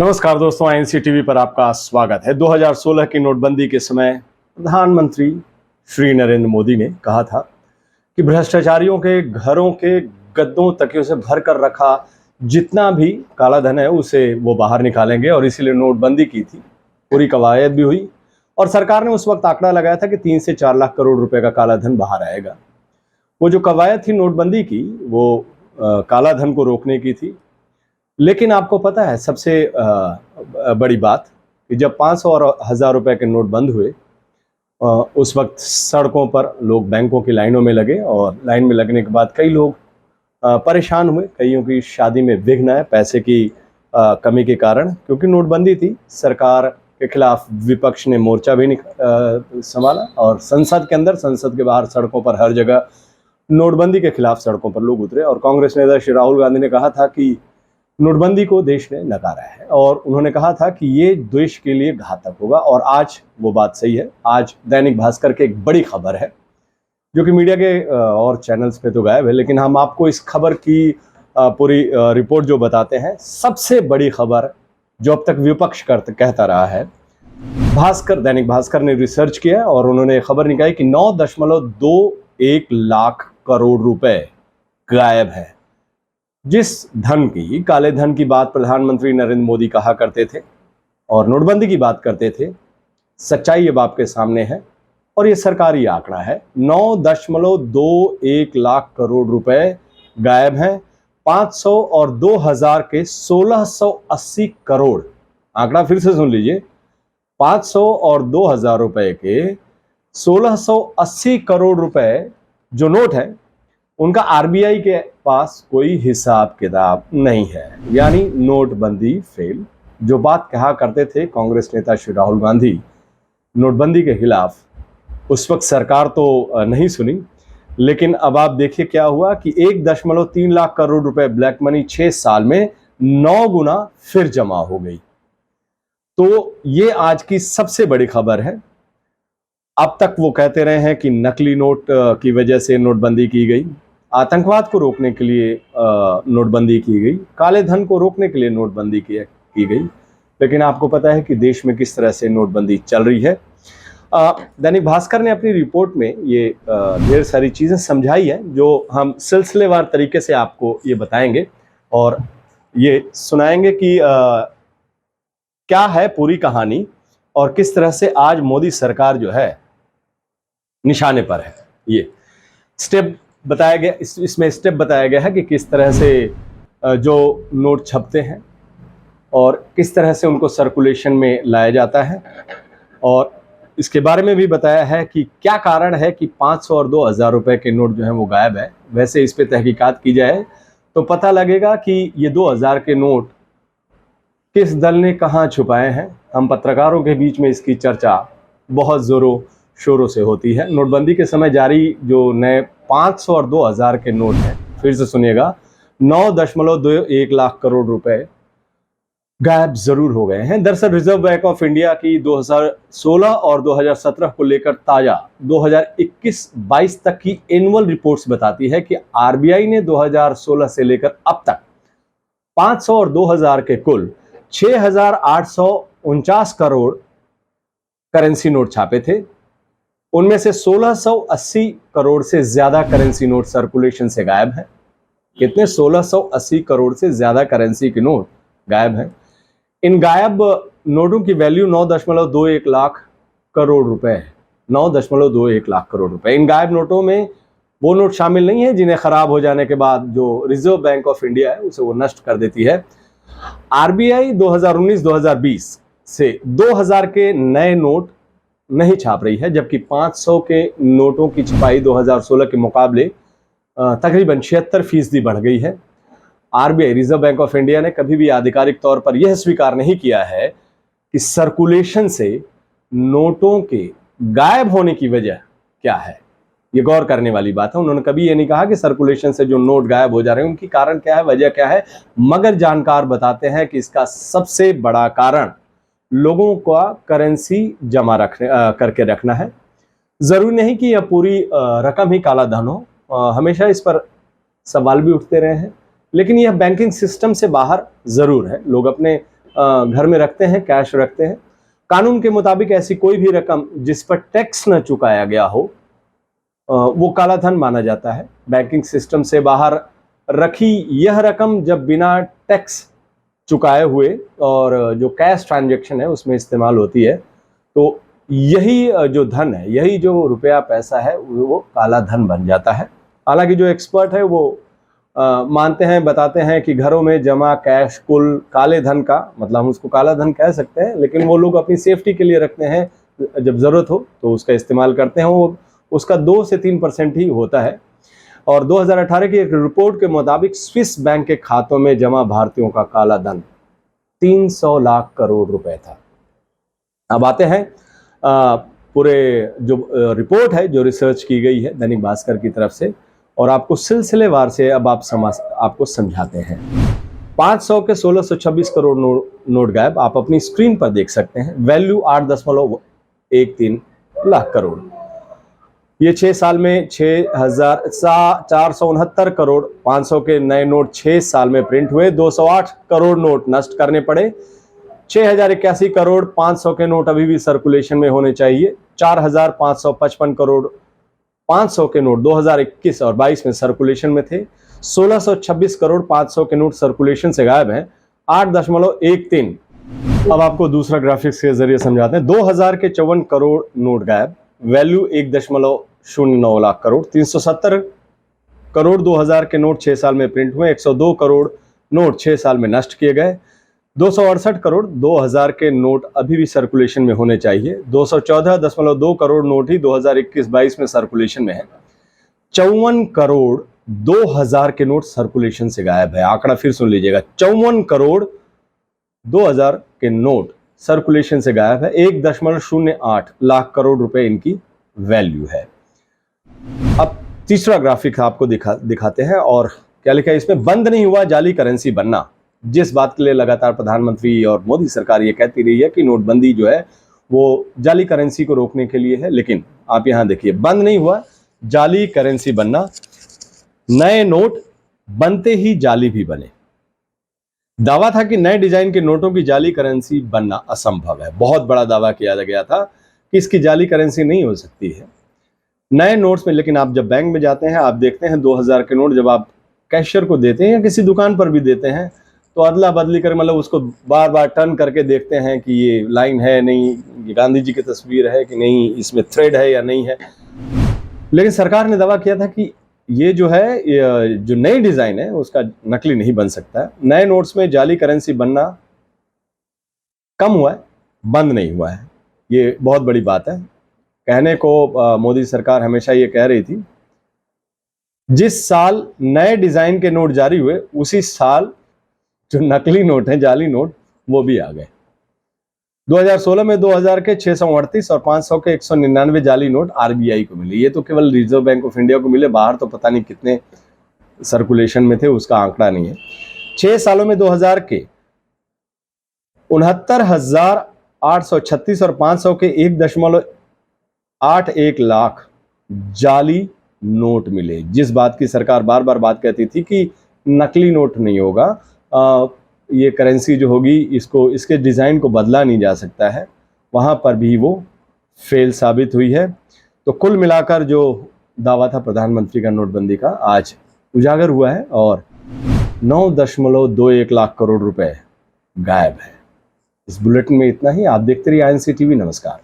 नमस्कार दोस्तों, INC TV पर आपका स्वागत है। 2016 की नोटबंदी के समय प्रधानमंत्री श्री नरेंद्र मोदी ने कहा था कि भ्रष्टाचारियों के घरों के गद्दों तकियों से भर कर रखा जितना भी काला धन है उसे वो बाहर निकालेंगे, और इसीलिए नोटबंदी की थी। पूरी कवायद भी हुई और सरकार ने उस वक्त आंकड़ा लगाया था कि 3 से 4 लाख करोड़ रुपए का काला धन बाहर आएगा। वो जो कवायद थी नोटबंदी की, वो काला धन को रोकने की थी। लेकिन आपको पता है सबसे बड़ी बात कि जब 500 और 1000 रुपए के नोट बंद हुए, उस वक्त सड़कों पर लोग बैंकों की लाइनों में लगे, और लाइन में लगने के बाद कई लोग परेशान हुए। कईयों की शादी में विघ्न आए पैसे की कमी के कारण, क्योंकि नोटबंदी थी। सरकार के खिलाफ विपक्ष ने मोर्चा भी संभाला, और संसद के अंदर, संसद के बाहर, सड़कों पर हर जगह नोटबंदी के खिलाफ सड़कों पर लोग उतरे। और कांग्रेस नेता श्री राहुल गांधी ने कहा था कि नोटबंदी को देश ने नकारा है, और उन्होंने कहा था कि ये देश के लिए घातक होगा। और आज वो बात सही है। आज दैनिक भास्कर के एक बड़ी खबर है जो कि मीडिया के और चैनल्स पे तो गायब है, लेकिन हम आपको इस खबर की पूरी रिपोर्ट जो बताते हैं। सबसे बड़ी खबर जो अब तक विपक्ष कहता रहा है, दैनिक भास्कर ने रिसर्च किया और उन्होंने खबर निकाली कि 9.21 लाख करोड़ रुपए गायब है। जिस धन की, काले धन की बात प्रधानमंत्री नरेंद्र मोदी कहा करते थे और नोटबंदी की बात करते थे, सच्चाई अब आपके सामने है और ये सरकारी आंकड़ा है। 9.21 लाख करोड़ रुपए गायब हैं। 500 और 2000 के 1680 करोड़, आंकड़ा फिर से सुन लीजिए, 500 और 2000 रुपए के 1680 करोड़ रुपए जो नोट है, उनका आरबीआई के पास कोई हिसाब किताब नहीं है। यानी नोटबंदी फेल। जो बात कहा करते थे कांग्रेस नेता श्री राहुल गांधी नोटबंदी के खिलाफ, उस वक्त सरकार तो नहीं सुनी। लेकिन अब आप देखिए क्या हुआ कि 1.3 लाख करोड़ रुपए ब्लैक मनी 6 साल में 9 गुना फिर जमा हो गई। तो ये आज की सबसे बड़ी खबर है। अब तक वो कहते रहे हैं कि नकली नोट की वजह से नोटबंदी की गई, आतंकवाद को रोकने के लिए नोटबंदी की गई, काले धन को रोकने के लिए नोटबंदी की गई। लेकिन आपको पता है कि देश में किस तरह से नोटबंदी चल रही है। दैनिक भास्कर ने अपनी रिपोर्ट में ये ढेर सारी चीज़ें समझाई हैं, जो हम सिलसिलेवार तरीके से आपको ये बताएंगे और ये सुनाएंगे कि क्या है पूरी कहानी और किस तरह से आज मोदी सरकार जो है निशाने पर है। ये स्टेप बताया गया, इसमें स्टेप बताया गया है कि किस तरह से जो नोट छपते हैं और किस तरह से उनको सर्कुलेशन में लाया जाता है, और इसके बारे में भी बताया है कि क्या कारण है कि 500 और 2000 रुपए के नोट जो हैं वो गायब है। वैसे इस पे तहकीकात की जाए तो पता लगेगा कि ये 2000 के नोट किस दल ने कहाँ छुपाए हैं। हम पत्रकारों के बीच में इसकी चर्चा बहुत जोरों शोरों से होती है। नोटबंदी के समय जारी जो नए 500 और 2000 के नोट हैं, फिर से सुनिएगा, 9.21 लाख करोड़ रुपए गायब जरूर हो गए हैं। दरअसल रिजर्व बैंक ऑफ इंडिया की 2016 और 2017 को लेकर ताजा 2021-22 तक की एनुअल रिपोर्ट्स बताती है कि आरबीआई ने 2016 से लेकर अब तक 500 और 2000 के कुल 6849 करोड़ करेंसी नोट छापे थे। उनमें से 1680 करोड़ से ज्यादा करेंसी नोट सर्कुलेशन से गायब हैं। कितने? 1680 करोड़ से ज्यादा करेंसी के नोट गायब हैं। इन गायब नोटों की वैल्यू 9.21 लाख करोड़ रुपए है। 9.21 लाख करोड़ रुपए। इन गायब नोटों में वो नोट शामिल नहीं है जिन्हें खराब हो जाने के बाद जो रिजर्व बैंक ऑफ इंडिया है उसे वो नष्ट कर देती है। आरबीआई 2019-2020 से 2000 के नए नोट नहीं छाप रही है, जबकि 500 के नोटों की छपाई 2016 के मुकाबले तकरीबन 76% बढ़ गई है। RBI, reserve bank of India ने कभी भी आधिकारिक तौर पर यह स्वीकार नहीं किया है कि सर्कुलेशन से नोटों के गायब होने की वजह क्या है। ये गौर करने वाली बात है। उन्होंने कभी ये नहीं कहा कि सर्कुलेशन से जो नोट गायब हो जा रहे हैं उनकी कारण क्या है, वजह क्या है। मगर जानकार बताते हैं कि इसका सबसे बड़ा कारण लोगों का करेंसी जमा करके रखना है। जरूरी नहीं कि यह पूरी रकम ही काला धन हो। हमेशा इस पर सवाल भी उठते रहे हैं, लेकिन यह बैंकिंग सिस्टम से बाहर जरूर है। लोग अपने घर में रखते हैं, कैश रखते हैं। कानून के मुताबिक ऐसी कोई भी रकम जिस पर टैक्स न चुकाया गया हो वो काला धन माना जाता है। बैंकिंग सिस्टम से बाहर रखी यह रकम जब बिना टैक्स चुकाए हुए और जो कैश ट्रांजैक्शन है उसमें इस्तेमाल होती है तो यही जो धन है, यही जो रुपया पैसा है वो काला धन बन जाता है। हालांकि जो एक्सपर्ट है वो मानते हैं, बताते हैं कि घरों में जमा कैश कुल काले धन का, मतलब हम उसको काला धन कह सकते हैं, लेकिन वो लोग अपनी सेफ्टी के लिए रखते हैं, जब ज़रूरत हो तो उसका इस्तेमाल करते हैं। वो उसका 2 से 3% ही होता है। और 2018 की एक रिपोर्ट के मुताबिक स्विस बैंक के खातों में जमा भारतीयों का काला धन 300 लाख करोड़ रुपए था। अब आते हैं पूरे जो रिपोर्ट है, जो रिसर्च की गई है दैनिक भास्कर की तरफ से, और आपको सिलसिलेवार से अब आपको समझाते हैं। 500 के 1626 करोड़ नोट गायब, आप अपनी स्क्रीन पर देख सकते हैं। वैल्यू 8.13 लाख करोड़। ये 6 साल में 6,469 करोड़ 500 के नए नोट 6 साल में प्रिंट हुए। 208 करोड़ नोट नष्ट करने पड़े। 6,081 करोड़ 500 के नोट अभी भी सर्कुलेशन में होने चाहिए। 4,555 करोड़ 500 के नोट 2021 और 22 में सर्कुलेशन में थे। 1626 करोड़ 500 के नोट सर्कुलेशन से गायब हैं। 8.13। अब आपको दूसरा ग्राफिक्स के जरिए समझाते हैं। 2000 के 54 करोड़ नोट गायब, वैल्यू 1.09 लाख करोड़। 370 करोड़ 2000 के नोट 6 साल में प्रिंट हुए। 102 करोड़ नोट 6 साल में नष्ट किए गए। 268 करोड़ 2000 के नोट अभी भी सर्कुलेशन में होने चाहिए। 214.2 करोड़ नोट ही 2021-22 में सर्कुलेशन में है। 54 करोड़ 2000 के नोट सर्कुलेशन से गायब है। आंकड़ा फिर सुन लीजिएगा, 54 करोड़ 2000 के नोट सर्कुलेशन से गायब है। 1.08 लाख करोड़ रुपए इनकी वैल्यू है। अब तीसरा ग्राफिक आपको दिखाते हैं, और क्या लिखा है इसमें? बंद नहीं हुआ जाली करेंसी बनना। जिस बात के लिए लगातार प्रधानमंत्री और मोदी सरकार ये कहती रही है कि नोटबंदी जो है वो जाली करेंसी को रोकने के लिए है, लेकिन आप यहां देखिए, बंद नहीं हुआ जाली करेंसी बनना। नए नोट बनते ही जाली भी बने। दावा था कि नए डिजाइन के नोटों की जाली करेंसी बनना असंभव है। बहुत बड़ा दावा किया गया था कि इसकी जाली करेंसी नहीं हो सकती है नए नोट्स में। लेकिन आप जब बैंक में जाते हैं, आप देखते हैं 2000 के नोट जब आप कैशियर को देते हैं या किसी दुकान पर भी देते हैं तो अदला बदली कर, मतलब उसको बार बार टर्न करके देखते हैं कि ये लाइन है नहीं, ये गांधी जी की तस्वीर है कि नहीं, इसमें थ्रेड है या नहीं है। लेकिन सरकार ने दावा किया था कि ये जो है, ये जो नई डिजाइन है उसका नकली नहीं बन सकता है। नए नोट्स में जाली करेंसी बनना कम हुआ है, बंद नहीं हुआ है। ये बहुत बड़ी बात है। कहने को मोदी सरकार हमेशा ये कह रही थी, जिस साल नए डिजाइन के नोट जारी हुए उसी साल जो नकली नोट हैं, जाली नोट, वो भी आ गए। 2016 में 2000 के 638 और 500 के 199 जाली नोट आरबीआई को मिले। ये तो केवल रिजर्व बैंक ऑफ इंडिया को मिले, बाहर तो पता नहीं कितने सर्कुलेशन में थे, उसका आंकड़ा नहीं है। 6 सालों में 2000 के 69,836 और 500 के 1.81 लाख जाली नोट मिले। जिस बात की सरकार बार बार बात कहती थी कि नकली नोट नहीं होगा, ये करेंसी जो होगी इसके डिज़ाइन को बदला नहीं जा सकता है, वहाँ पर भी वो फेल साबित हुई है। तो कुल मिलाकर जो दावा था प्रधानमंत्री का नोटबंदी का, आज उजागर हुआ है और 9.21 लाख करोड़ रुपए गायब है। इस बुलेटिन में इतना ही। आप देखते रहिए INC टीवी। नमस्कार।